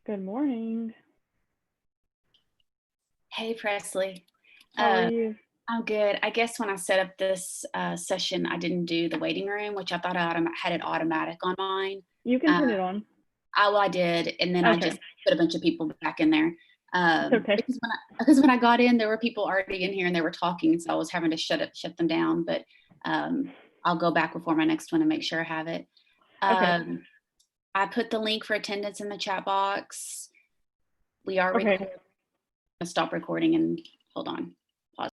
Good morning. Hey, Presley. How are Uh, you? I'm good. I guess when I set up this session, I didn't do the waiting room, which I thought had it automatic on mine. You can Uh, turn it on. I did, and then I just Okay, put a bunch of people back in there. it's okay. Because when I got in, there were people already in here and they were talking, so I was having to shut them down. But I'll go back before my next one and make sure I have it. Okay, Um, I put the link for attendance in the chat box. We are okay. recording. Stop recording and hold on. Pause.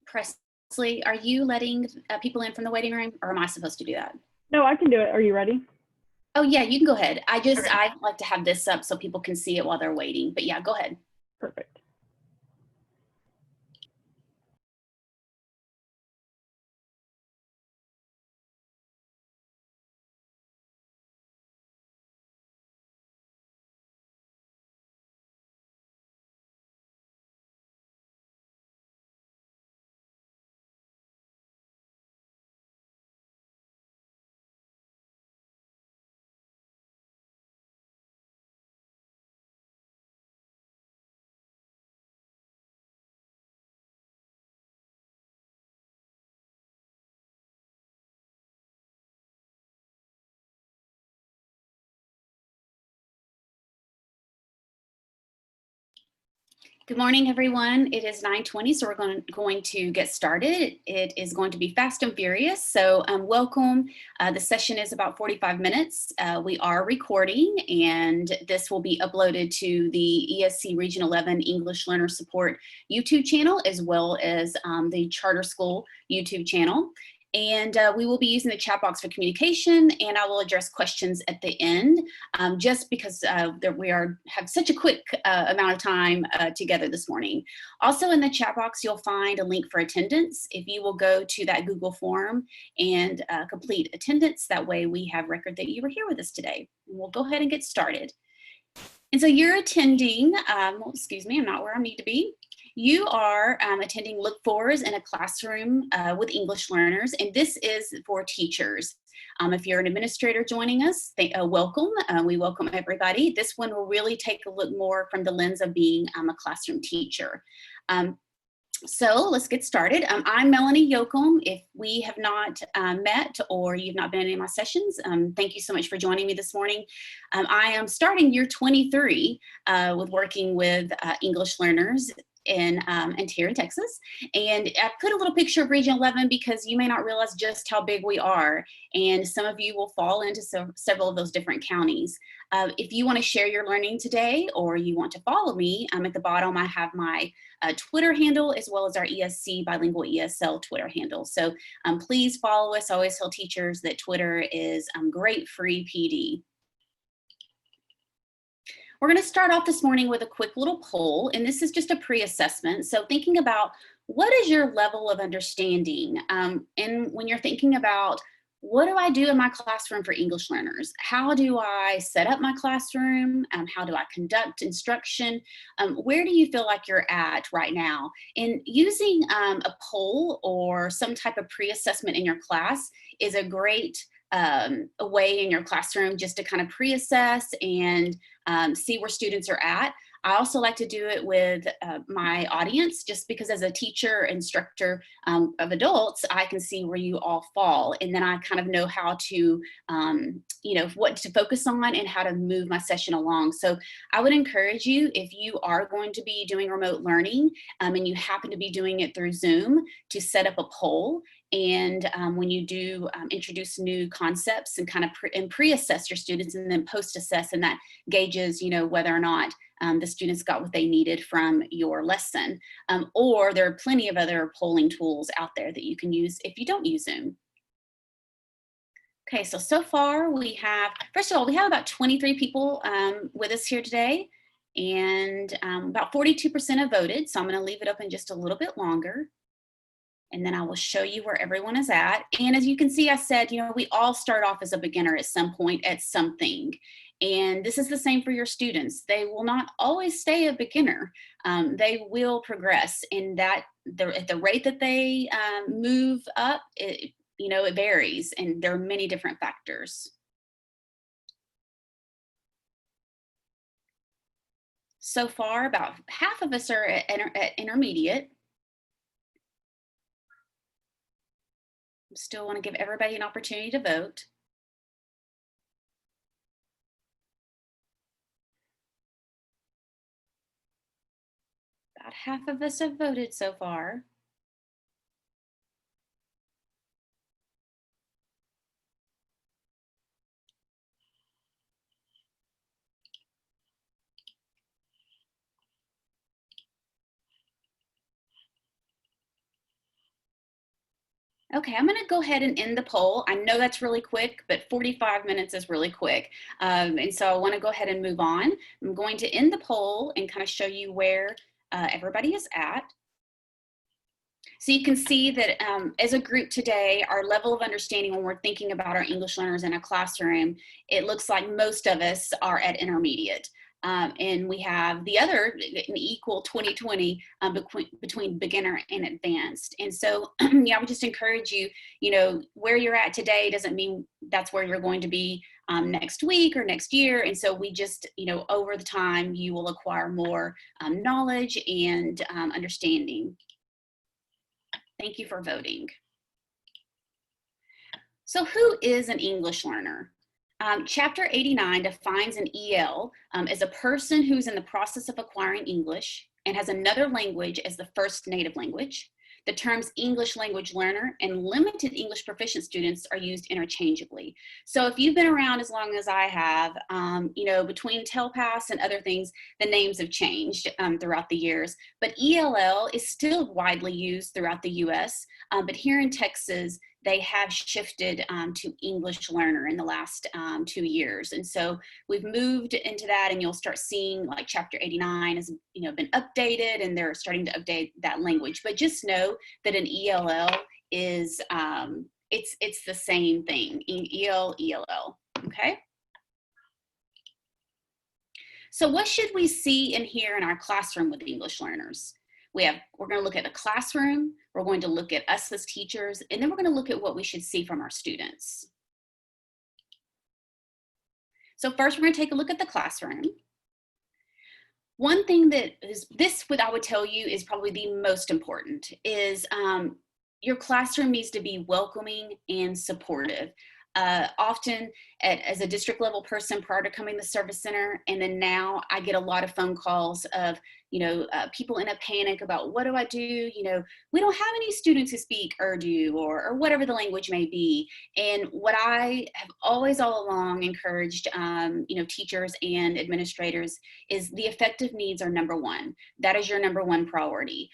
Presley, are you letting people in from the waiting room, or am I supposed to do that? No, I can do it. Are you ready? Oh yeah, you can go ahead. Okay, I like to have this up so people can see it while they're waiting. But yeah, go ahead. perfect. Good morning, everyone. It is 9:20, so we're going to get started. It is going to be fast and furious, so welcome. The session is about 45 minutes. We are recording, and this will be uploaded to the ESC Region 11 English Learner Support YouTube channel, as well as the Charter School YouTube channel. And we will be using the chat box for communication, and I will address questions at the end. Just because we have such a quick amount of time together this morning. Also in the chat box, you'll find a link for attendance. If you will go to that Google form and complete attendance, that way we have record that you were here with us today. And we'll go ahead and get started. And so you're attending, excuse me, I'm not where I need to be. You are attending Look Fors in a classroom with English learners, and this is for teachers. If you're an administrator joining us, welcome. We welcome everybody. This one will really take a look more from the lens of being a classroom teacher. So let's get started. I'm Melanie Yoakum. If we have not met or you've not been in any of my sessions, thank you so much for joining me this morning. I am starting year 23 with working with English learners in here in Texas. And I put a little picture of Region 11 because you may not realize just how big we are. And some of you will fall into several of those different counties. If you want to share your learning today or you want to follow me, at the bottom I have my Twitter handle as well as our ESC Bilingual ESL Twitter handle. So please follow us. I always tell teachers that Twitter is great free PD. We're going to start off this morning with a quick little poll, and this is just a pre-assessment. So thinking about what is your level of understanding? And when you're thinking about what do I do in my classroom for English learners? How do I set up my classroom? How do I conduct instruction? Where do you feel like you're at right now? And using a poll or some type of pre-assessment in your class is a great a way in your classroom just to kind of pre-assess and see where students are at. I also like to do it with my audience, just because as a teacher, instructor of adults, I can see where you all fall. And then I kind of know how to, what to focus on and how to move my session along. So I would encourage you, if you are going to be doing remote learning and you happen to be doing it through Zoom, to set up a poll. And when you do introduce new concepts and kind of pre-assess your students, and then post-assess, and that gauges, whether or not the students got what they needed from your lesson. Or there are plenty of other polling tools out there that you can use if you don't use Zoom. Okay, so far we have, first of all, we have about 23 people with us here today, and about 42% have voted. So I'm going to leave it open just a little bit longer, and then I will show you where everyone is at. And as you can see, I said, we all start off as a beginner at some point at something. And this is the same for your students. They will not always stay a beginner. They will progress, and at the rate that they move up, it varies, and there are many different factors. So far, about half of us are at intermediate. Still want to give everybody an opportunity to vote. About half of us have voted so far. Okay, I'm going to go ahead and end the poll. I know that's really quick, but 45 minutes is really quick. And so I want to go ahead and move on. I'm going to end the poll and kind of show you where everybody is at. So you can see that as a group today, our level of understanding when we're thinking about our English learners in a classroom, it looks like most of us are at intermediate. And we have the other, an equal 20-20 between beginner and advanced. And so, I would just encourage you, where you're at today doesn't mean that's where you're going to be next week or next year. And so we just, over the time, you will acquire more knowledge and understanding. Thank you for voting. So who is an English learner? Chapter 89 defines an EL as a person who's in the process of acquiring English and has another language as the first native language. The terms English language learner and limited English proficient students are used interchangeably. So if you've been around as long as I have, between TELPAS and other things, the names have changed throughout the years. But ELL is still widely used throughout the US, but here in Texas, they have shifted to English learner in the last 2 years. And so we've moved into that, and you'll start seeing like chapter 89 has been updated, and they're starting to update that language. But just know that an ELL is, it's the same thing, ELL, okay? So what should we see and hear in our classroom with English learners? We're going to look at the classroom, we're going to look at us as teachers, and then we're going to look at what we should see from our students. So first, we're going to take a look at the classroom. One thing that is, what I would tell you is probably the most important, is your classroom needs to be welcoming and supportive. Often as a district level person prior to coming to the service center, and then now I get a lot of phone calls of people in a panic about what do I do? We don't have any students who speak Urdu or whatever the language may be. And what I have always all along encouraged teachers and administrators is the effective needs are number one. That is your number one priority.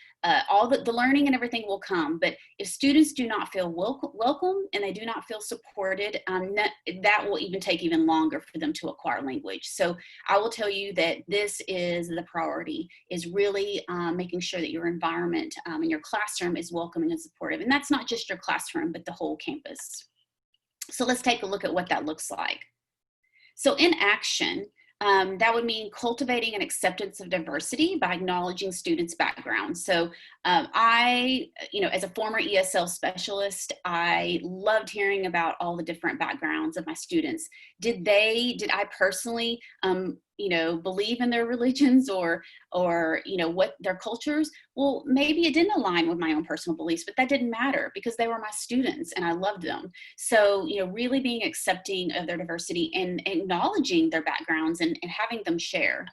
All the learning and everything will come, but if students do not feel welcome and they do not feel supported, that will even take even longer for them to acquire language. So I will tell you that this is the priority, is really making sure that your environment and your classroom is welcoming and supportive. And that's not just your classroom, but the whole campus. So let's take a look at what that looks like. So in action, that would mean cultivating an acceptance of diversity by acknowledging students' backgrounds. So as a former ESL specialist, I loved hearing about all the different backgrounds of my students. Did I personally, believe in their religions or what their cultures? Well, maybe it didn't align with my own personal beliefs, but that didn't matter because they were my students and I loved them. So, really being accepting of their diversity and acknowledging their backgrounds and having them share.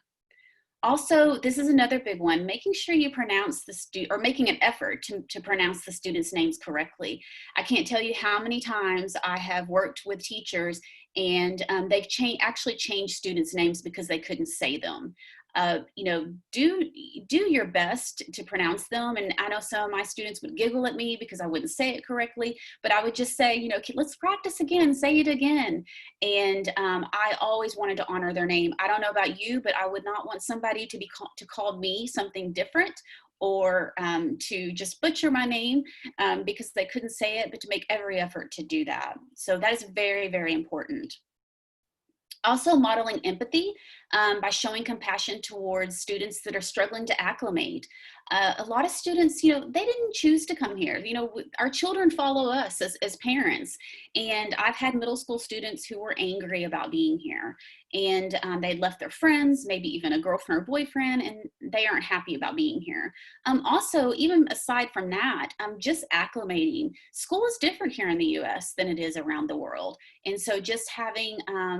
Also, this is another big one, making sure you pronounce or making an effort to pronounce the students' names correctly. I can't tell you how many times I have worked with teachers and they've actually changed students' names because they couldn't say them. Do your best to pronounce them. And I know some of my students would giggle at me because I wouldn't say it correctly, but I would just say, let's practice again, say it again. And I always wanted to honor their name. I don't know about you, but I would not want somebody to call me something different or to just butcher my name because they couldn't say it, but to make every effort to do that. So that is very, very important. Also modeling empathy by showing compassion towards students that are struggling to acclimate. A lot of students, they didn't choose to come here. Our children follow us as parents. And I've had middle school students who were angry about being here. And they'd left their friends, maybe even a girlfriend or boyfriend, and they aren't happy about being here. Also, even aside from that, just acclimating. School is different here in the US than it is around the world. And so just having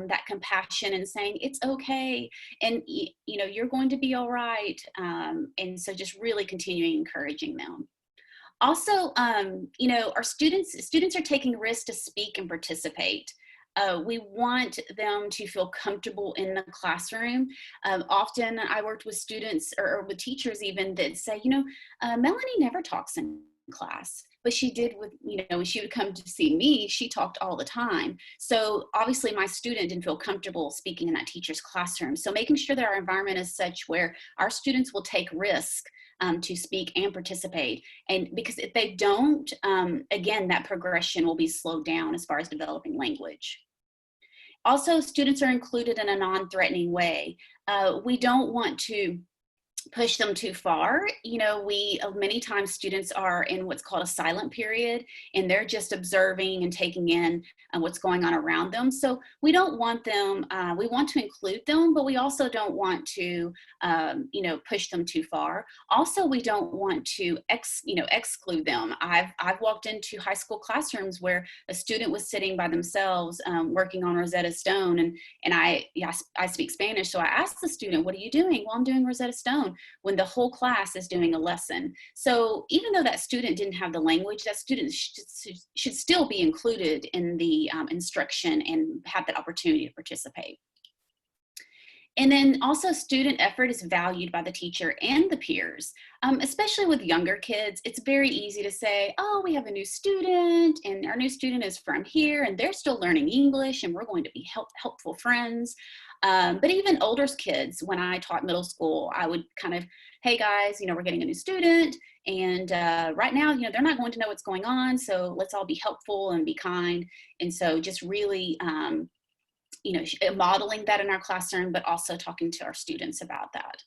that compassion and saying, it's okay, and you're going to be all right. And so just really continuing encouraging them. Also, our students are taking risks to speak and participate. We want them to feel comfortable in the classroom. Often I worked with students or with teachers even that say, Melanie never talks in class, but she did when she would come to see me, she talked all the time. So obviously my student didn't feel comfortable speaking in that teacher's classroom. So making sure that our environment is such where our students will take risk to speak and participate. And because if they don't, again, that progression will be slowed down as far as developing language. Also, students are included in a non-threatening way. We don't want to push them too far. Many times students are in what's called a silent period, and they're just observing and taking in what's going on around them. So we don't want them, we want to include them, but we also don't want to, push them too far. Also, we don't want to exclude them. I've walked into high school classrooms where a student was sitting by themselves working on Rosetta Stone, and I speak Spanish, so I asked the student, what are you doing? Well, I'm doing Rosetta Stone, when the whole class is doing a lesson. So even though that student didn't have the language, that student should still be included in the instruction and have that opportunity to participate. And then also student effort is valued by the teacher and the peers, especially with younger kids. It's very easy to say, oh, we have a new student and our new student is from here and they're still learning English and we're going to be helpful friends. But even older kids, when I taught middle school, I would kind of, hey guys, we're getting a new student and right now, they're not going to know what's going on. So let's all be helpful and be kind. And so just really, modeling that in our classroom, but also talking to our students about that.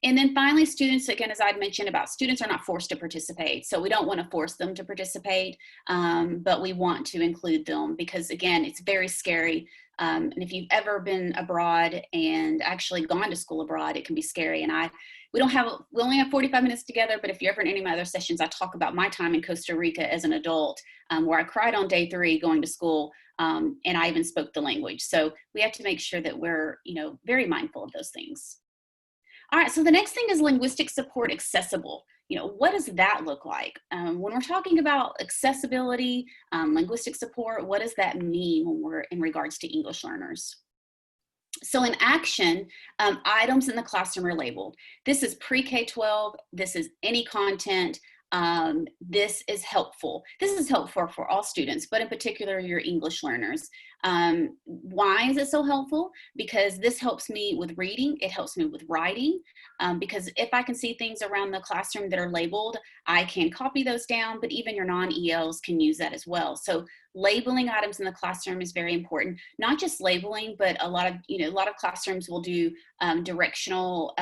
And then finally, students, again, as I'd mentioned about students are not forced to participate. So we don't want to force them to participate, but we want to include them because again, it's very scary. And if you've ever been abroad and actually gone to school abroad, it can be scary. And we only have 45 minutes together, but if you're ever in any of my other sessions, I talk about my time in Costa Rica as an adult, where I cried on day 3 going to school, and I even spoke the language. So we have to make sure that we're, very mindful of those things. All right, so the next thing is linguistic support accessible. What does that look like? When we're talking about accessibility, linguistic support, what does that mean when we're in regards to English learners? So in action, items in the classroom are labeled. This is pre-K-12, this is any content, this is helpful. This is helpful for all students, but in particular your English learners. Why is it so helpful? Because this helps me with reading, it helps me with writing, because if I can see things around the classroom that are labeled, I can copy those down, but even your non-ELs can use that as well. So labeling items in the classroom is very important. Not just labeling, but a lot of classrooms will do directional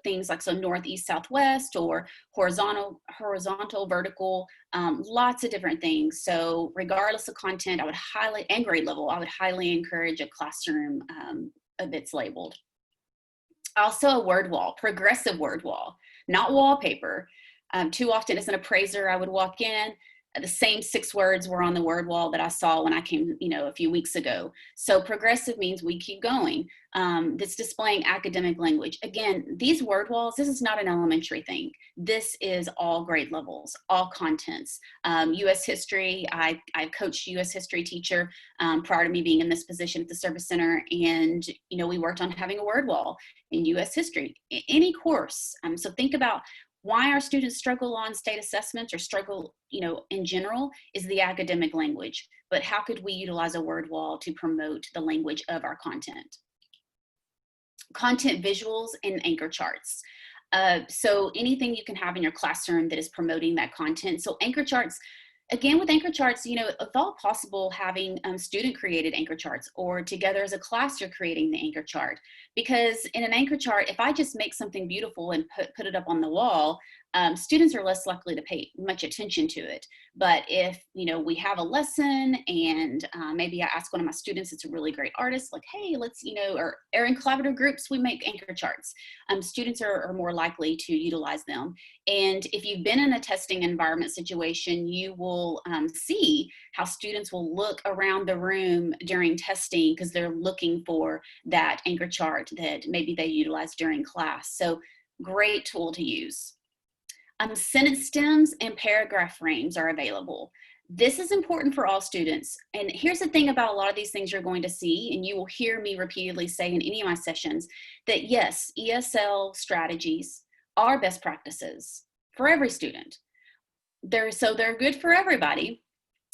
things like so north, east, southwest, or horizontal, vertical, lots of different things. So regardless of content, I would highlight, and grade level level, I would highly encourage a classroom that's labeled. Also a word wall, progressive word wall, not wallpaper. Too often as an appraiser, I would walk in, the same 6 words were on the word wall that I saw when I came, a few weeks ago. So progressive means we keep going. That's displaying academic language. Again, these word walls, this is not an elementary thing. This is all grade levels, all contents. U.S. history, I coached U.S. history teacher prior to me being in this position at the Service Center. And, we worked on having a word wall in U.S. history, any course. So think about why our students struggle on state assessments or struggle, in general, is the academic language. But how could we utilize a word wall to promote the language of our content? Content visuals and anchor charts. So anything you can have in your classroom that is promoting that content. So anchor charts, again, with anchor charts, if all possible, having student created anchor charts, or together as a class, you're creating the anchor chart. Because in an anchor chart, if I just make something beautiful and put it up on the wall, students are less likely to pay much attention to it. But if, we have a lesson and maybe I ask one of my students, it's a really great artist, like, hey, let's, or in collaborative groups, we make anchor charts. Students are more likely to utilize them. And if you've been in a testing environment situation, you will see how students will look around the room during testing because they're looking for that anchor chart that maybe they utilize during class. So great tool to use. Sentence stems and paragraph frames are available. This is important for all students. And here's the thing about a lot of these things you're going to see, and you will hear me repeatedly say in any of my sessions, that yes, ESL strategies are best practices for every student. They're good for everybody,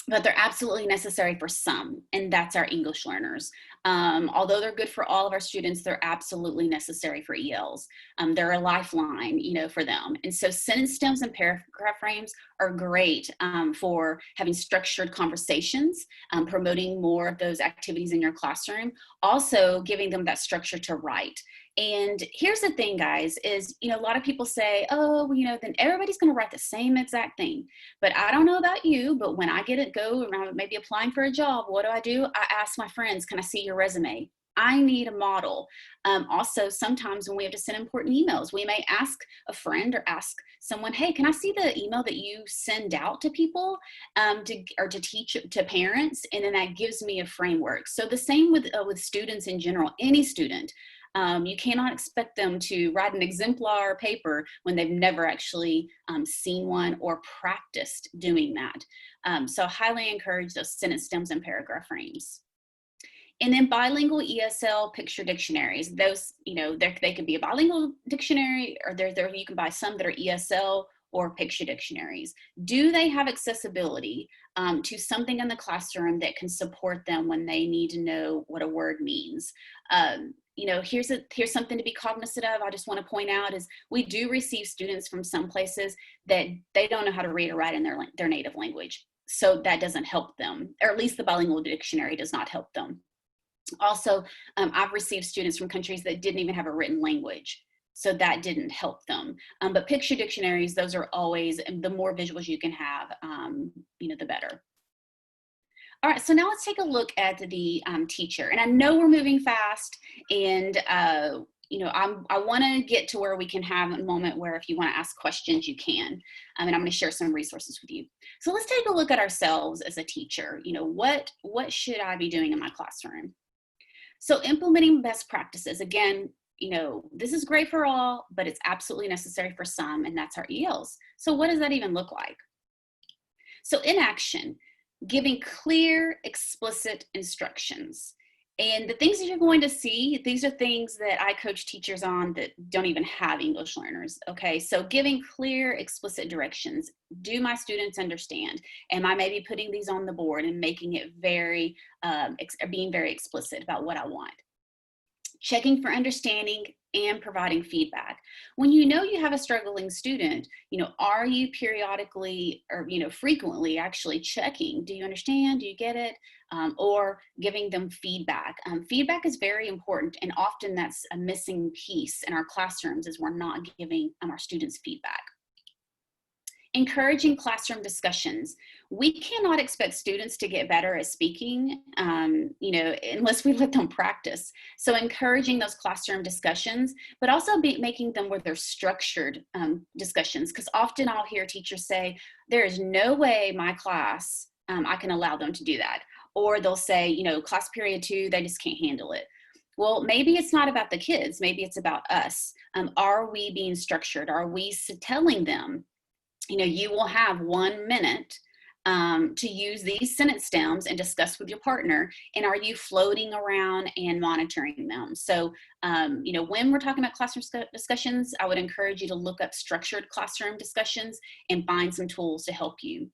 but they're absolutely necessary for some, and that's our English learners. Although they're good for all of our students, they're absolutely necessary for ELs. They're a lifeline, for them. And so sentence stems and paragraph frames are great for having structured conversations, promoting more of those activities in your classroom, also giving them that structure to write. And here's the thing, guys, is, a lot of people say, oh, then everybody's going to write the same exact thing. But I don't know about you, but when I go around maybe applying for a job, what do? I ask my friends, can I see your resume? I need a model. Also, sometimes when we have to send important emails, we may ask a friend or ask someone, hey, can I see the email that you send out to people to teach to parents? And then that gives me a framework. So the same with students in general, any student. You cannot expect them to write an exemplar paper when they've never actually seen one or practiced doing that. So I highly encourage those sentence stems and paragraph frames. And then bilingual ESL picture dictionaries. Those, they could be a bilingual dictionary, or you can buy some that are ESL or picture dictionaries. Do they have accessibility to something in the classroom that can support them when they need to know what a word means? Here's something to be cognizant of. I just want to point out is we do receive students from some places that they don't know how to read or write in their native language. So that doesn't help them, or at least the bilingual dictionary does not help them. Also, I've received students from countries that didn't even have a written language. So that didn't help them. But picture dictionaries, those are always, the more visuals you can have, the better. All right, so now let's take a look at the teacher. And I know we're moving fast, and I want to get to where we can have a moment where if you want to ask questions, you can. And I'm going to share some resources with you. So let's take a look at ourselves as a teacher. What should I be doing in my classroom? So implementing best practices. Again, this is great for all, but it's absolutely necessary for some, and that's our ELs. So what does that even look like? So in action, giving clear, explicit instructions. And the things that you're going to see, these are things that I coach teachers on that don't even have English learners, okay? So giving clear, explicit directions. Do my students understand? Am I maybe putting these on the board and making it being very explicit about what I want? Checking for understanding and providing feedback. When you have a struggling student, are you periodically or, frequently actually checking, do you understand, do you get it? Or giving them feedback. Feedback is very important, and often that's a missing piece in our classrooms is we're not giving our students feedback. Encouraging classroom discussions. We cannot expect students to get better at speaking, unless we let them practice. So encouraging those classroom discussions, but also making them where they're structured discussions. Because often I'll hear teachers say, there is no way my class, I can allow them to do that. Or they'll say, class period 2, they just can't handle it. Well, maybe it's not about the kids. Maybe it's about us. Are we being structured? Are we telling them, you will have 1 minute to use these sentence stems and discuss with your partner, and are you floating around and monitoring them? So, when we're talking about classroom discussions, I would encourage you to look up structured classroom discussions and find some tools to help you.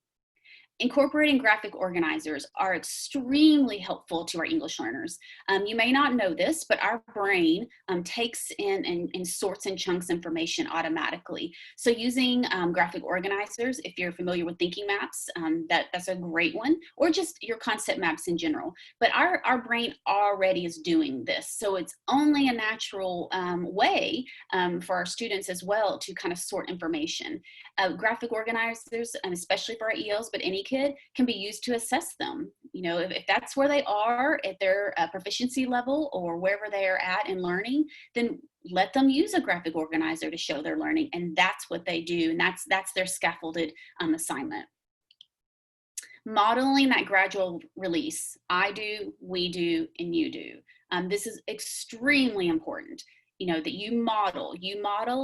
Incorporating graphic organizers are extremely helpful to our English learners. You may not know this, but our brain takes in and sorts and chunks information automatically. So using graphic organizers, if you're familiar with thinking maps, that's a great one, or just your concept maps in general. But our brain already is doing this. So it's only a natural way for our students as well to kind of sort information. Graphic organizers, especially for our ELs, but any kid, can be used to assess them. If that's where they are at their proficiency level or wherever they are at in learning, then let them use a graphic organizer to show their learning. And that's what they do. And that's their scaffolded assignment. Modeling that gradual release. I do, we do, and you do. This is extremely important. That you model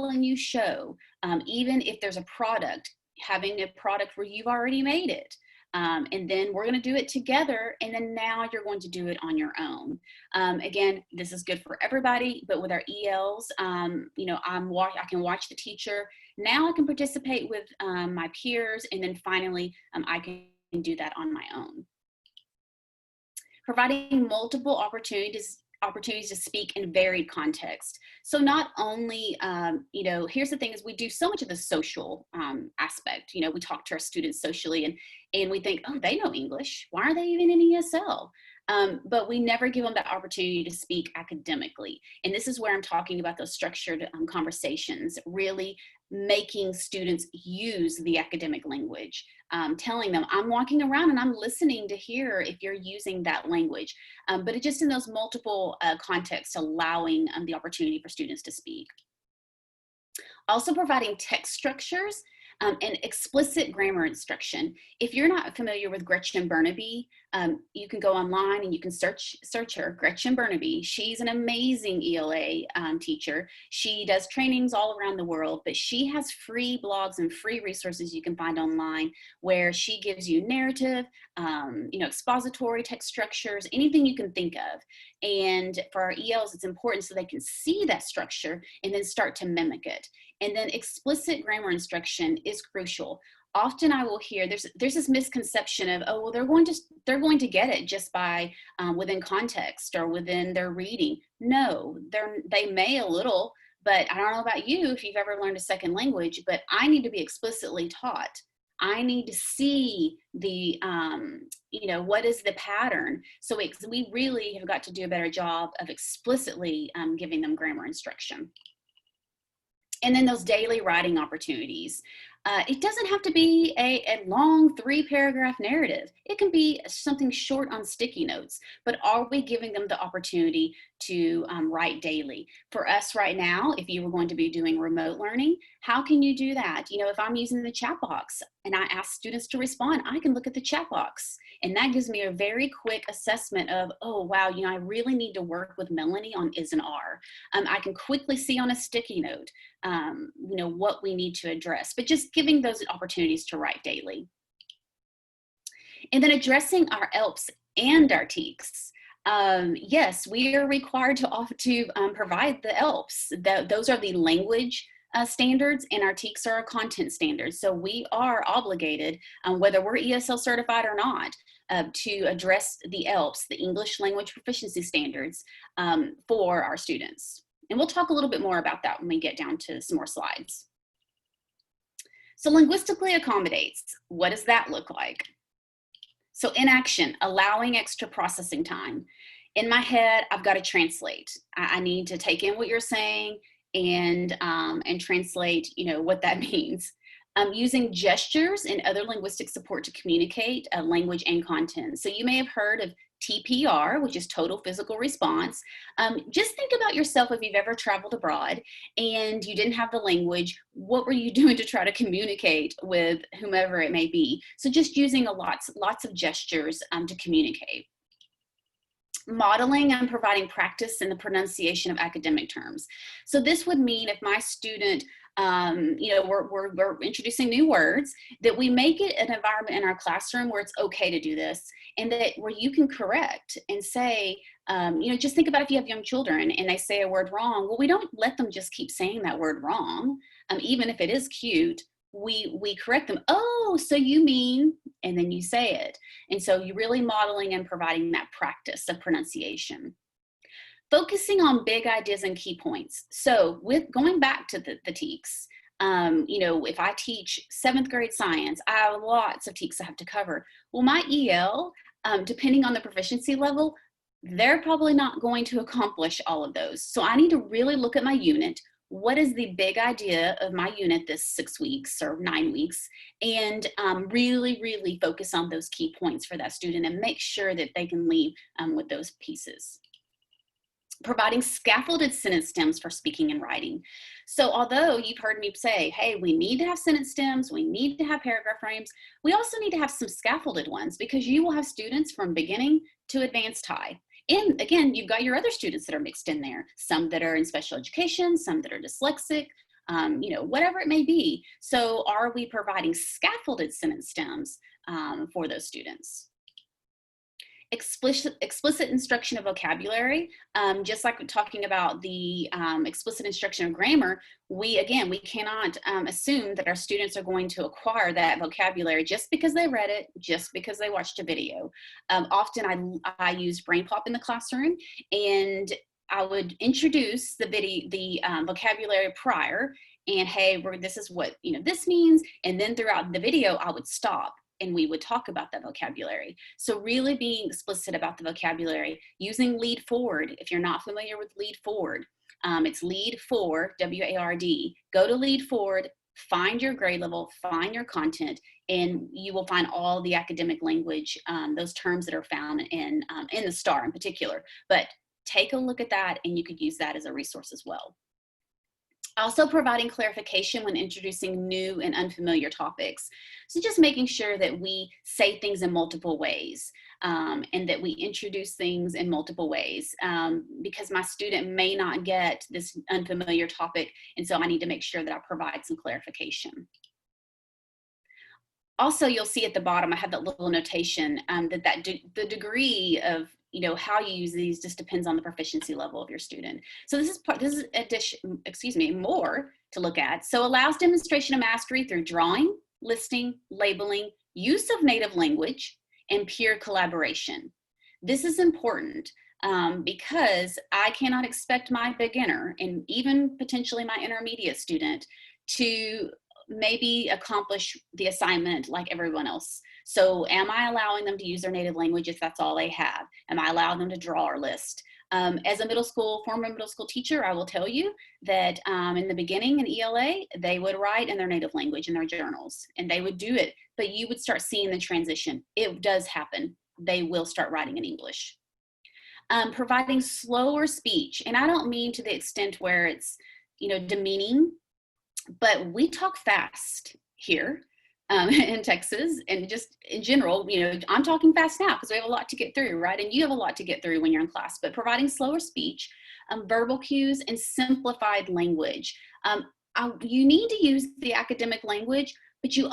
and you show, even if there's a product, having a product where you've already made it. And then we're going to do it together. And then now you're going to do it on your own. Again, this is good for everybody, but with our ELs, I can watch the teacher. Now I can participate with my peers. And then finally, I can do that on my own. Providing multiple opportunities to speak in varied context. So not only, here's the thing is we do so much of the social aspect. We talk to our students socially and we think, oh, they know English. Why are they even in ESL? But we never give them that opportunity to speak academically. And this is where I'm talking about those structured conversations, really making students use the academic language, telling them, I'm walking around and I'm listening to hear if you're using that language. But it's just in those multiple contexts, allowing the opportunity for students to speak. Also providing text structures and explicit grammar instruction. If you're not familiar with Gretchen Burnaby, you can go online and you can search her, Gretchen Burnaby. She's an amazing ELA teacher. She does trainings all around the world, but she has free blogs and free resources you can find online where she gives you narrative, expository text structures, anything you can think of. And for our ELs, it's important so they can see that structure and then start to mimic it. And then explicit grammar instruction is crucial. Often I will hear there's this misconception of, oh, well, they're going to get it just by within context or within their reading. No, they may a little, but I don't know about you if you've ever learned a second language, but I need to be explicitly taught. I need to see the, what is the pattern? So we really have got to do a better job of explicitly giving them grammar instruction. And then those daily writing opportunities. It doesn't have to be a long 3-paragraph narrative. It can be something short on sticky notes, but are we giving them the opportunity to write daily? For us right now, if you were going to be doing remote learning, how can you do that? If I'm using the chat box and I ask students to respond, I can look at the chat box. And that gives me a very quick assessment of, oh, wow, I really need to work with Melanie on is and are. I can quickly see on a sticky note, what we need to address, but just giving those opportunities to write daily. And then addressing our ELPs and our TEKS. Yes, we are required to provide the ELPs. Those are the language standards, and our TEKS are our content standards. So we are obligated, whether we're ESL certified or not, to address the ELPs, the English Language Proficiency Standards, for our students. And we'll talk a little bit more about that when we get down to some more slides. So linguistically accommodates, what does that look like? So in action, allowing extra processing time. In my head, I've got to translate. I need to take in what you're saying and translate, what that means. Using gestures and other linguistic support to communicate language and content. So you may have heard of TPR, which is total physical response. Just think about yourself if you've ever traveled abroad and you didn't have the language, what were you doing to try to communicate with whomever it may be? So just using lots of gestures to communicate. Modeling and providing practice in the pronunciation of academic terms. So this would mean if my student, we're introducing new words, that we make it an environment in our classroom where it's okay to do this, and that where you can correct and say, just think about if you have young children and they say a word wrong. Well, we don't let them just keep saying that word wrong, even if it is cute. We correct them. Oh, so you mean, and then you say it. And so you're really modeling and providing that practice of pronunciation. Focusing on big ideas and key points. So with going back to the TEKS, if I teach 7th grade science, I have lots of TEKS I have to cover. Well, my EL, depending on the proficiency level, they're probably not going to accomplish all of those. So I need to really look at my unit. What is the big idea of my unit this 6 weeks or 9 weeks, and really, really focus on those key points for that student and make sure that they can leave with those pieces. Providing scaffolded sentence stems for speaking and writing. So although you've heard me say, hey, we need to have sentence stems, we need to have paragraph frames, we also need to have some scaffolded ones, because you will have students from beginning to advanced high. And again, you've got your other students that are mixed in there, some that are in special education, some that are dyslexic, whatever it may be. So are we providing scaffolded sentence stems for those students? Explicit instruction of vocabulary, just like we're talking about the explicit instruction of grammar, we cannot assume that our students are going to acquire that vocabulary just because they read it, just because they watched a video. Often I use brain pop in the classroom, and I would introduce the vocabulary prior, and hey, this is what this means, and then throughout the video I would stop and we would talk about that vocabulary. So really being explicit about the vocabulary, using lead forward. If you're not familiar with lead forward, it's lead forward, W-A-R-D. Go to lead forward, find your grade level, find your content, and you will find all the academic language, those terms that are found in the STAR in particular. But take a look at that, and you could use that as a resource as well. Also providing clarification when introducing new and unfamiliar topics. So just making sure that we say things in multiple ways, and that we introduce things in multiple ways, because my student may not get this unfamiliar topic, and so I need to make sure that I provide some clarification. Also, you'll see at the bottom, I have that little notation the degree of how you use these just depends on the proficiency level of your student. So this is more to look at. So allows demonstration of mastery through drawing, listing, labeling, use of native language, and peer collaboration. This is important because I cannot expect my beginner and even potentially my intermediate student to maybe accomplish the assignment like everyone else. So am I allowing them to use their native language if that's all they have? Am I allowing them to draw or list? As a former middle school teacher, I will tell you that in the beginning in ELA, they would write in their native language in their journals, and they would do it, but you would start seeing the transition. It does happen. They will start writing in English. Providing slower speech, and I don't mean to the extent where it's, demeaning, but we talk fast here in Texas, and just in general, I'm talking fast now because we have a lot to get through, right? And you have a lot to get through when you're in class, but providing slower speech, verbal cues, and simplified language. You need to use the academic language, but you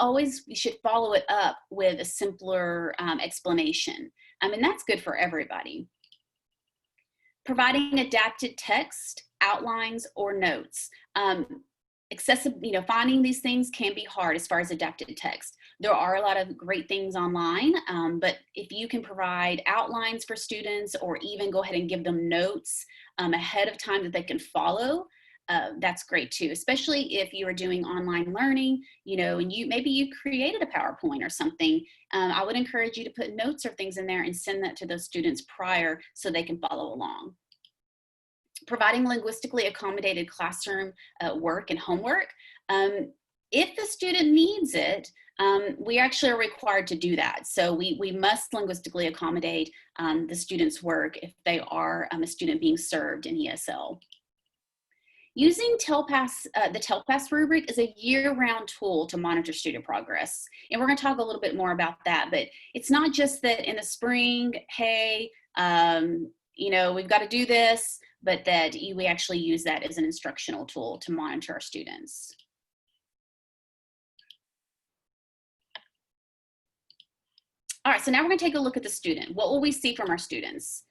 should follow it up with a simpler explanation. And that's good for everybody. Providing adapted text, outlines, or notes. Finding these things can be hard as far as adapted text. There are a lot of great things online, but if you can provide outlines for students or even go ahead and give them notes ahead of time that they can follow, that's great too, especially if you are doing online learning, and maybe you created a PowerPoint or something. I would encourage you to put notes or things in there and send that to those students prior so they can follow along. Providing linguistically accommodated classroom work and homework. If the student needs it, we actually are required to do that. So we must linguistically accommodate the student's work if they are a student being served in ESL. Using the TELPAS rubric is a year-round tool to monitor student progress. And we're going to talk a little bit more about that, but it's not just that in the spring, hey, we've got to do this, but that we actually use that as an instructional tool to monitor our students. All right, so now we're going to take a look at the student. What will we see from our students?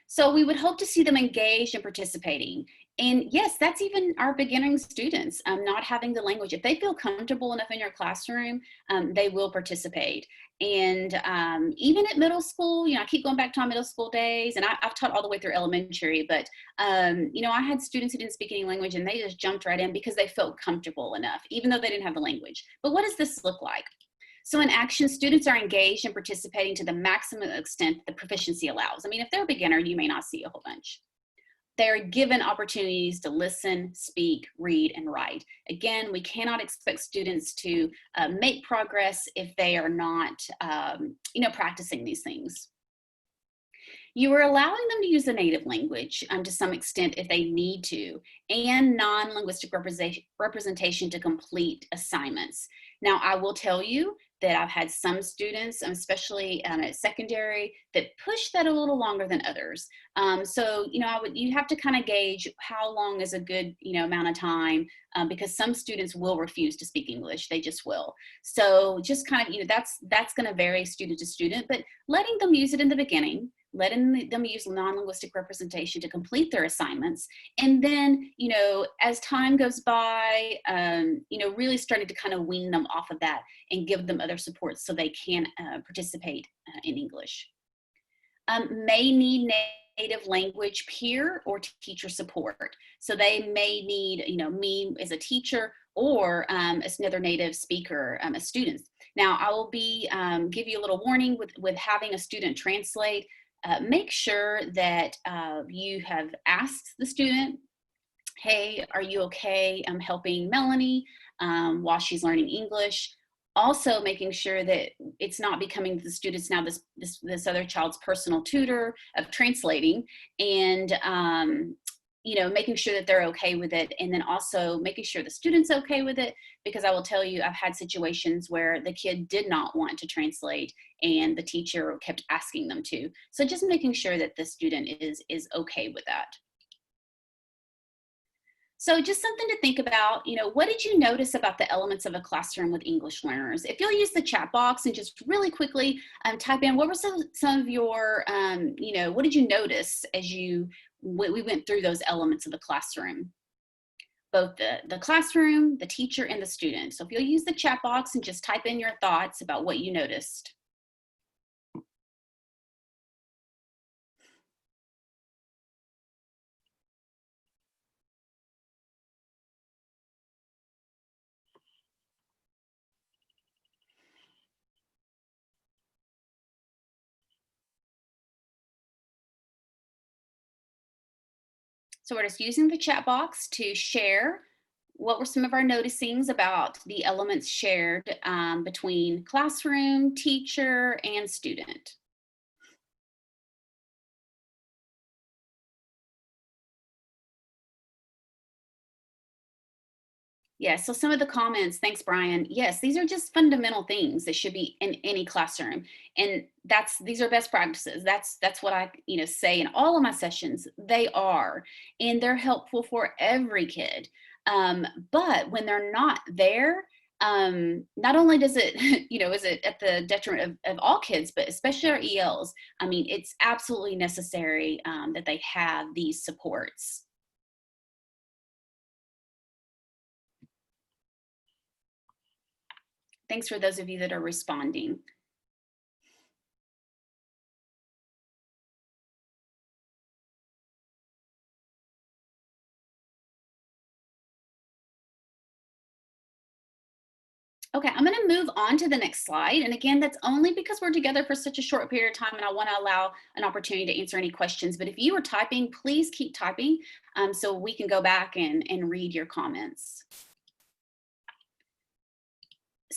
So we would hope to see them engaged and participating. And yes, that's even our beginning students, not having the language. If they feel comfortable enough in your classroom, they will participate. And even at middle school, I keep going back to my middle school days, and I've taught all the way through elementary, but I had students who didn't speak any language and they just jumped right in because they felt comfortable enough, even though they didn't have the language. But what does this look like? So in action, students are engaged and participating to the maximum extent the proficiency allows. I mean, if they're a beginner, you may not see a whole bunch. They're given opportunities to listen, speak, read, and write. Again, we cannot expect students to make progress if they are not, practicing these things. You are allowing them to use the native language to some extent if they need to, and non-linguistic representation to complete assignments. Now, I will tell you that I've had some students, especially at secondary, that push that a little longer than others. So, you have to kind of gauge how long is a good, amount of time, because some students will refuse to speak English. They just will. So just kind of, that's going to vary student to student, but letting them use it in the beginning, letting them use non-linguistic representation to complete their assignments. And then, as time goes by, really starting to kind of wean them off of that and give them other supports so they can participate in English. May need native language peer or teacher support. So they may need, me as a teacher or as another native speaker as students. Now, I will give you a little warning with having a student translate. Make sure that you have asked the student, hey, are you okay helping Melanie while she's learning English? Also making sure that it's not becoming the students now this other child's personal tutor of translating, and making sure that they're okay with it, and then also making sure the student's okay with it, because I will tell you, I've had situations where the kid did not want to translate and the teacher kept asking them to. So just making sure that the student is okay with that. So just something to think about, what did you notice about the elements of a classroom with English learners? If you'll use the chat box and just really quickly type in, what were some of your, what did you notice as we went through those elements of the classroom? Both the classroom, the teacher, and the student. So if you'll use the chat box and just type in your thoughts about what you noticed. So we're just using the chat box to share what were some of our noticings about the elements shared between classroom, teacher, and student. Yes, so some of the comments, thanks, Brian. Yes, these are just fundamental things that should be in any classroom. And these are best practices. That's what I say in all of my sessions. They are, and they're helpful for every kid. But when they're not there, not only does it, is it at the detriment of all kids, but especially our ELs. I mean, it's absolutely necessary that they have these supports. Thanks for those of you that are responding. Okay, I'm going to move on to the next slide. And again, that's only because we're together for such a short period of time and I want to allow an opportunity to answer any questions. But if you are typing, please keep typing so we can go back and read your comments.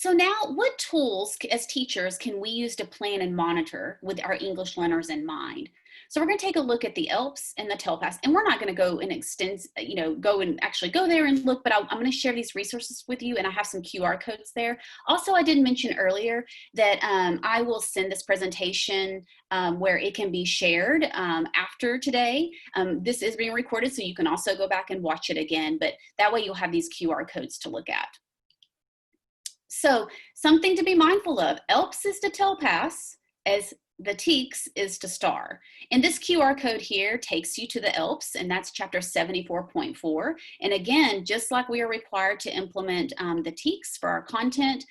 So now, what tools as teachers can we use to plan and monitor with our English learners in mind? So we're going to take a look at the ELPS and the TELPAS, and we're not going to go and extend, go and actually go there and look, but I'm going to share these resources with you, and I have some QR codes there. Also, I did mention earlier that I will send this presentation where it can be shared after today. This is being recorded, so you can also go back and watch it again, but that way you'll have these QR codes to look at. So something to be mindful of, ELPS is to TELPAS as the TEKS is to STAR. And this QR code here takes you to the ELPS, and that's chapter 74.4. And again, just like we are required to implement the TEKS for our content,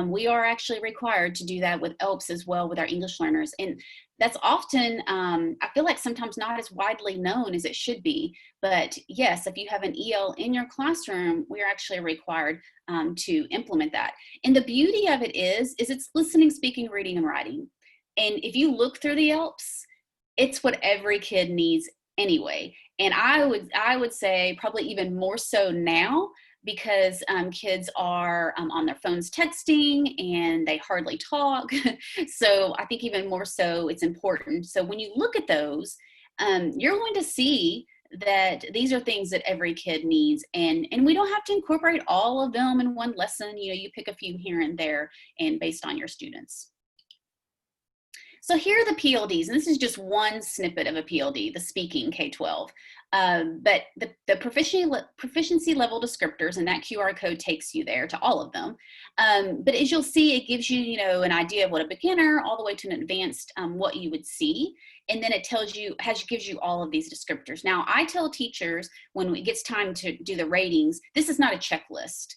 we are actually required to do that with ELPS as well with our English learners. And that's often, I feel like sometimes not as widely known as it should be. But yes, if you have an EL in your classroom, we're actually required to implement that. And the beauty of it is it's listening, speaking, reading, and writing. And if you look through the ELPS, it's what every kid needs anyway. And I would say probably even more so now, because kids are on their phones texting and they hardly talk. So I think even more so it's important. So when you look at those, you're going to see that these are things that every kid needs, and we don't have to incorporate all of them in one lesson. You pick a few here and there and based on your students. So here are the PLDs, and this is just one snippet of a PLD, the speaking K-12. But the proficiency level descriptors, and that QR code takes you there to all of them. But as you'll see, it gives you, an idea of what a beginner all the way to an advanced, what you would see. And then it gives you all of these descriptors. Now, I tell teachers when it gets time to do the ratings, this is not a checklist.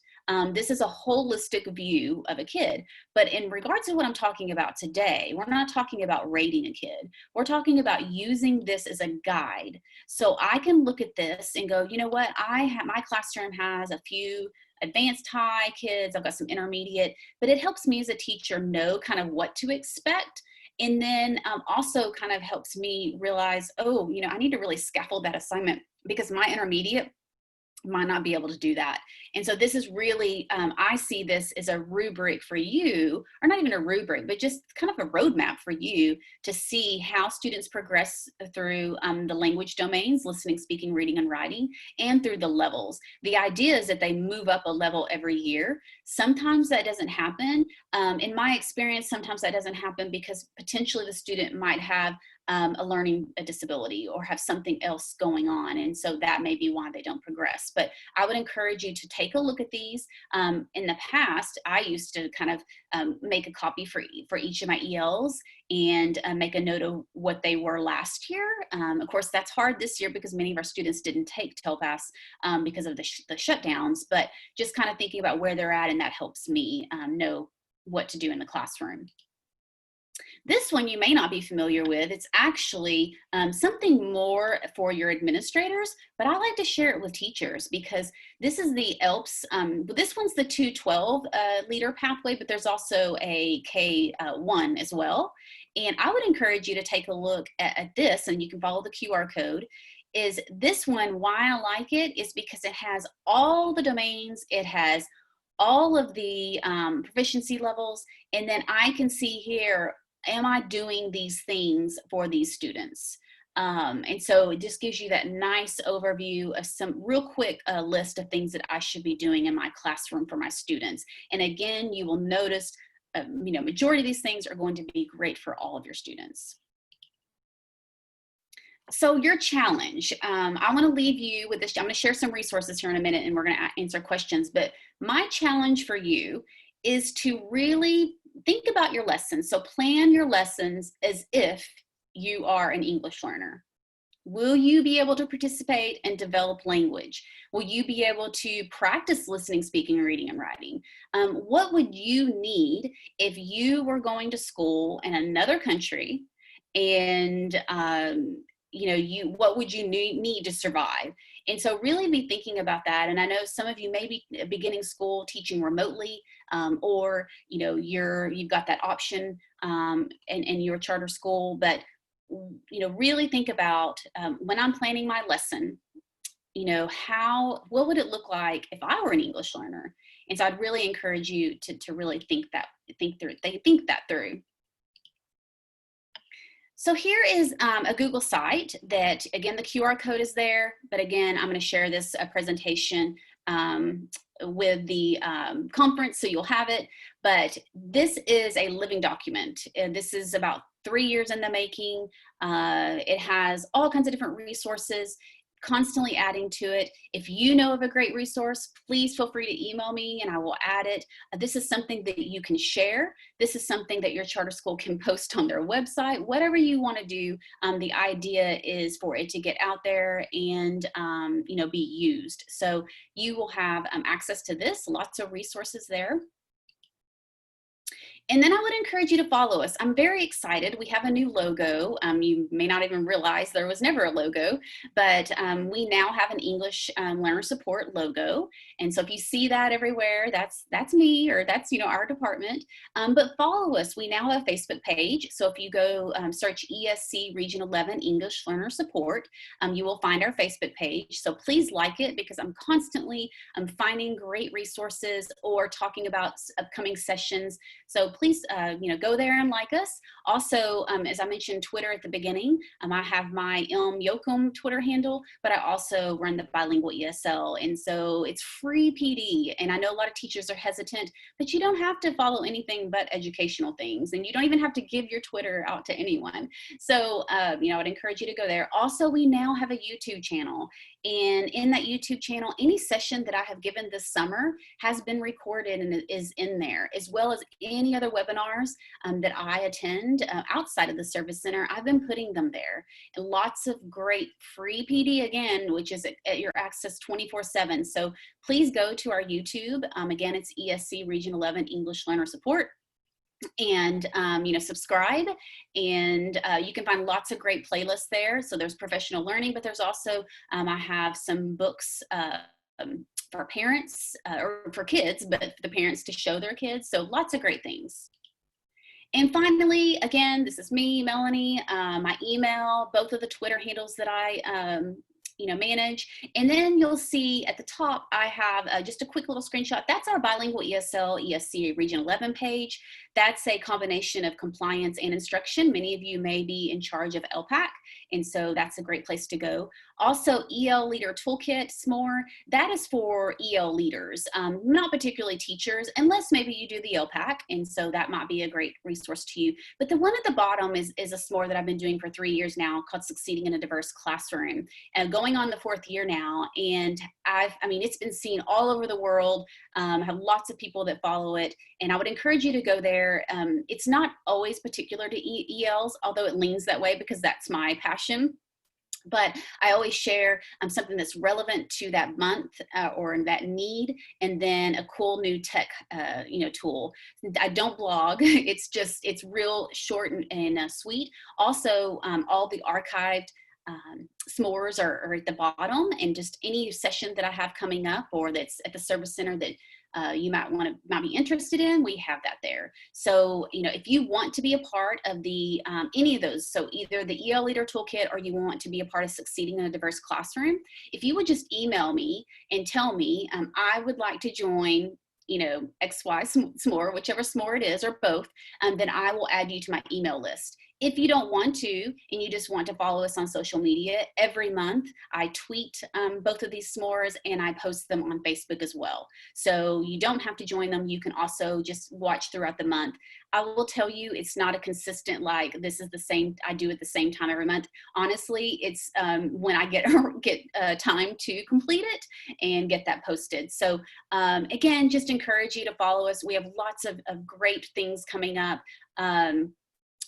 This is a holistic view of a kid. But in regards to what I'm talking about today, we're not talking about rating a kid. We're talking about using this as a guide. So I can look at this and go, you know what, my classroom has a few advanced high kids, I've got some intermediate, but it helps me as a teacher know kind of what to expect. And then also kind of helps me realize, oh, I need to really scaffold that assignment because my intermediate might not be able to do that. And so this is really, I see this as a rubric for you, or not even a rubric, but just kind of a roadmap for you to see how students progress through the language domains, listening, speaking, reading, and writing, and through the levels. The idea is that they move up a level every year. Sometimes that doesn't happen. In my experience, sometimes that doesn't happen because potentially the student might have a learning disability or have something else going on. And so that may be why they don't progress. But I would encourage you to take a look at these. In the past, I used to kind of make a copy for each of my ELs and make a note of what they were last year. Of course, that's hard this year because many of our students didn't take TELPAS because of the shutdowns, but just kind of thinking about where they're at, and that helps me know what to do in the classroom. This one you may not be familiar with. It's actually something more for your administrators, but I like to share it with teachers because this is the ELPS. This one's the 212 leader pathway, but there's also a K1 as well. And I would encourage you to take a look at this, and you can follow the QR code. Is this one, why I like it is because it has all the domains, it has all of the proficiency levels, and then I can see here, am I doing these things for these students? And so it just gives you that nice overview of some real quick list of things that I should be doing in my classroom for my students. And again, you will notice, majority of these things are going to be great for all of your students. So your challenge, I want to leave you with this. I'm going to share some resources here in a minute and we're going to answer questions. But my challenge for you is to really think about your lessons. So plan your lessons as if you are an English learner. Will you be able to participate and develop language? Will you be able to practice listening, speaking, reading, and writing? What would you need if you were going to school in another country and what would you need to survive? And so really be thinking about that. And I know some of you may be beginning school teaching remotely, or you've got that option in your charter school. But really think about when I'm planning my lesson, you know, what would it look like if I were an English learner? And so I'd really encourage you to really think that through. So here is a Google site that, again, the QR code is there, but again, I'm going to share this presentation with the conference, so you'll have it. But this is a living document. This is about 3 years in the making. It has all kinds of different resources, constantly adding to it. If you know of a great resource, please feel free to email me and I will add it. This is something that you can share. This is something that your charter school can post on their website, whatever you want to do. The idea is for it to get out there and you know, be used. So you will have access to this, lots of resources there. And then I would encourage you to follow us. I'm very excited. We have a new logo. You may not even realize there was never a logo, but we now have an English learner support logo. And so if you see that everywhere, that's me, or that's, you know, our department. But follow us. We now have a Facebook page. So if you go search ESC Region 11 English Learner Support, you will find our Facebook page. So please like it, because I'm constantly finding great resources or talking about upcoming sessions. So please, you know, go there and like us. Also, as I mentioned, Twitter at the beginning, I have my Yoakum Twitter handle, but I also run the Bilingual ESL. And so it's free PD. And I know a lot of teachers are hesitant, but you don't have to follow anything but educational things. And you don't even have to give your Twitter out to anyone. So, you know, I'd encourage you to go there. Also, we now have a YouTube channel. And in that YouTube channel, any session that I have given this summer has been recorded and is in there, as well as any other webinars that I attend outside of the Service Center. I've been putting them there. And lots of great free PD, again, which is at your access 24/7. So please go to our YouTube. Again, it's ESC Region 11 English Learner Support. And you know, subscribe, and you can find lots of great playlists there. So there's professional learning, but there's also I have some books for parents or for kids, but for the parents to show their kids. So lots of great things. And finally, again, this is me, Melanie, my email, both of the Twitter handles that I you know, manage. And then you'll see at the top, I have just a quick little screenshot. That's our Bilingual ESL ESC Region 11 page. That's a combination of compliance and instruction. Many of you may be in charge of LPAC, and so that's a great place to go. Also, EL Leader Toolkit, SMORE, that is for EL leaders, not particularly teachers, unless maybe you do the LPAC, and so that might be a great resource to you. But the one at the bottom is a SMORE that I've been doing for 3 years now, called Succeeding in a Diverse Classroom, and going on the 4th year now. And I mean, it's been seen all over the world. I have lots of people that follow it, and I would encourage you to go there. It's not always particular to ELs, although it leans that way because that's my passion. But I always share something that's relevant to that month or that need, and then a cool new tech, you know, tool. I don't blog. It's real short and sweet. Also, all the archived s'mores are at the bottom, and just any session that I have coming up or that's at the Service Center that you might be interested in, we have that there. So, you know, if you want to be a part of the any of those, so either the EL Leader Toolkit or you want to be a part of Succeeding in a Diverse Classroom, if you would just email me and tell me I would like to join, you know, XY s'more, whichever s'more it is, or both, then I will add you to my email list. If you don't want to, and you just want to follow us on social media, every month I tweet both of these s'mores and I post them on Facebook as well. So you don't have to join them. You can also just watch throughout the month. I will tell you, it's not a consistent, like, this is the same, I do at the same time every month. Honestly, it's when I get time to complete it and get that posted. So again, just encourage you to follow us. We have lots of great things coming up.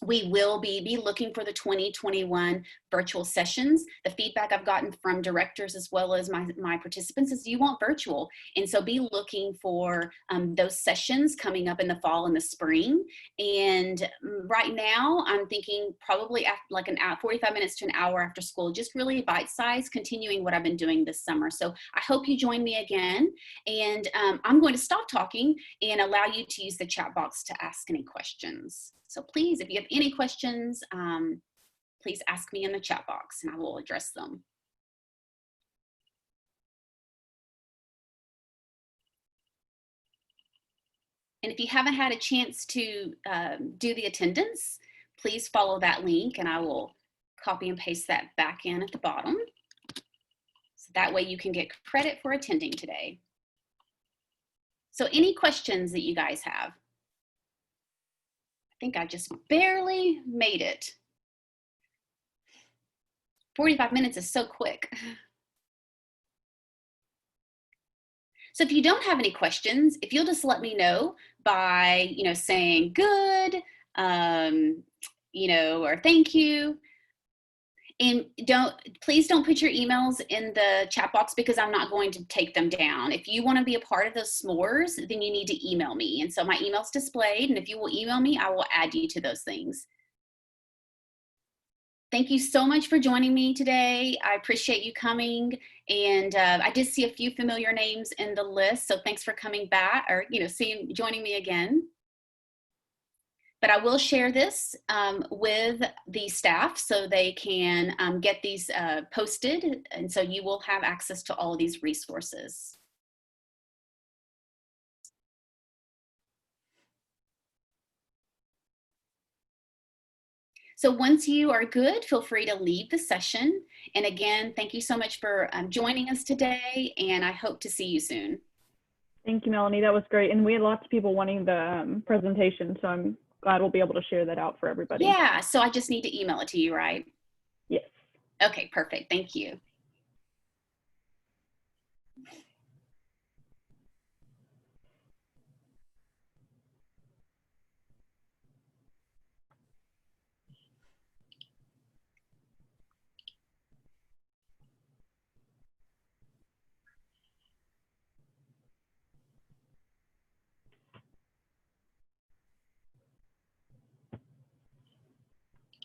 We will be looking for the 2021 virtual sessions. The feedback I've gotten from directors as well as my participants is you want virtual. And so be looking for those sessions coming up in the fall and the spring. And right now I'm thinking probably after like 45 minutes to an hour after school, just really bite-sized, continuing what I've been doing this summer. So I hope you join me again. And I'm going to stop talking and allow you to use the chat box to ask any questions. So please, if you have any questions, please ask me in the chat box and I will address them. And if you haven't had a chance to do the attendance, please follow that link and I will copy and paste that back in at the bottom. So that way you can get credit for attending today. So any questions that you guys have? I think I just barely made it. 45 minutes is so quick. So if you don't have any questions, if you'll just let me know by, saying good, or thank you. And please don't put your emails in the chat box because I'm not going to take them down. If you want to be a part of those s'mores, then you need to email me. And so my email's displayed, and if you will email me, I will add you to those things. Thank you so much for joining me today. I appreciate you coming. And I did see a few familiar names in the list. So thanks for coming back or, joining me again. But I will share this with the staff so they can get these posted. And so you will have access to all of these resources. So once you are good, feel free to leave the session. And again, thank you so much for joining us today, and I hope to see you soon. Thank you, Melanie. That was great. And we had lots of people wanting the presentation, so I'm glad we'll be able to share that out for everybody. Yeah, so I just need to email it to you, right? Yes. Okay, perfect. Thank you.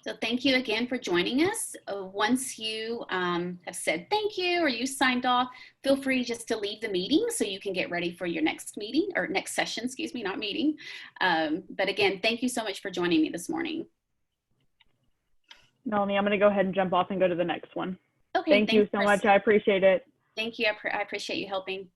So thank you again for joining us. Once you have said thank you or you signed off, feel free just to leave the meeting so you can get ready for your next meeting or next session, excuse me, not meeting. But again, thank you so much for joining me this morning. Melanie, I'm going to go ahead and jump off and go to the next one. Okay. Thank you so much. I appreciate it. Thank you. I appreciate you helping.